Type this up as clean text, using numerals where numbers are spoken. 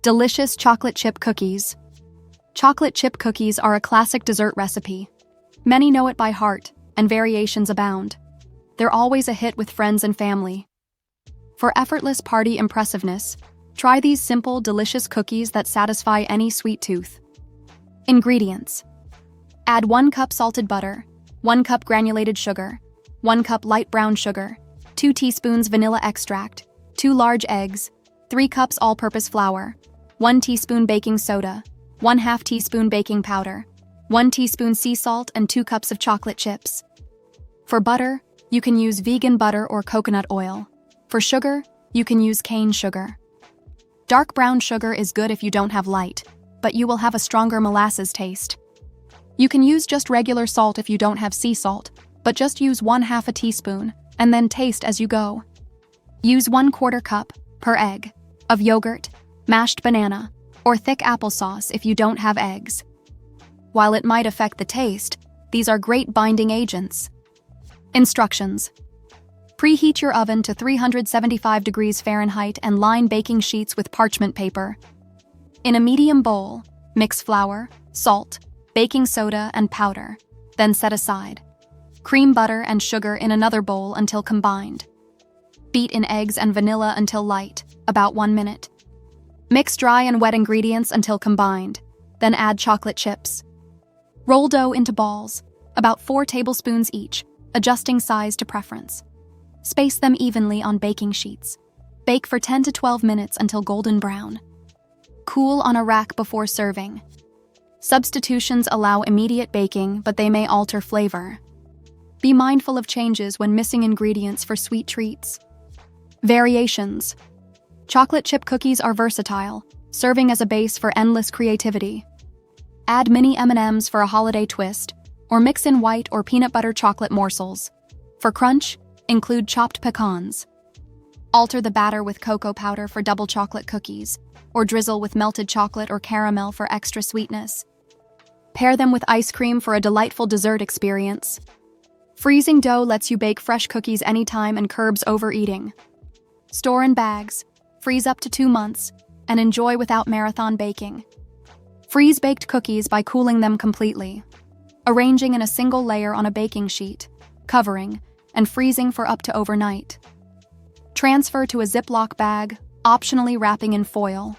Delicious chocolate chip cookies. Chocolate chip cookies are a classic dessert recipe. Many know it by heart, and variations abound. They're always a hit with friends and family. For effortless party impressiveness, try these simple, delicious cookies that satisfy any sweet tooth. Ingredients: add 1 cup salted butter, 1 cup granulated sugar, 1 cup light brown sugar, 2 teaspoons vanilla extract, 2 large eggs, 3 cups all-purpose flour, 1 teaspoon baking soda, 1/2 teaspoon baking powder, 1 teaspoon sea salt, and 2 cups of chocolate chips. For butter, you can use vegan butter or coconut oil. For sugar, you can use cane sugar. Dark brown sugar is good if you don't have light, but you will have a stronger molasses taste. You can use just regular salt if you don't have sea salt, but just use 1/2 teaspoon, and then taste as you go. Use 1/4 cup, per egg, of yogurt, mashed banana, or thick applesauce if you don't have eggs. While it might affect the taste, these are great binding agents. Instructions: preheat your oven to 375 degrees Fahrenheit and line baking sheets with parchment paper. In a medium bowl, mix flour, salt, baking soda, and powder, then set aside. Cream butter and sugar in another bowl until combined. Beat in eggs and vanilla until light, about 1 minute. Mix dry and wet ingredients until combined, then add chocolate chips. Roll dough into balls, about 4 tablespoons each, adjusting size to preference. Space them evenly on baking sheets. Bake for 10 to 12 minutes until golden brown. Cool on a rack before serving. Substitutions allow immediate baking, but they may alter flavor. Be mindful of changes when missing ingredients for sweet treats. Variations: chocolate chip cookies are versatile, serving as a base for endless creativity. Add mini M&Ms for a holiday twist, or mix in white or peanut butter chocolate morsels. For crunch, include chopped pecans. Alter the batter with cocoa powder for double chocolate cookies, or drizzle with melted chocolate or caramel for extra sweetness. Pair them with ice cream for a delightful dessert experience. Freezing dough lets you bake fresh cookies anytime and curbs overeating. Store in bags, freeze up to 2 months, and enjoy without marathon baking. Freeze baked cookies by cooling them completely, arranging in a single layer on a baking sheet, covering, and freezing for up to overnight. Transfer to a Ziploc bag, optionally wrapping in foil.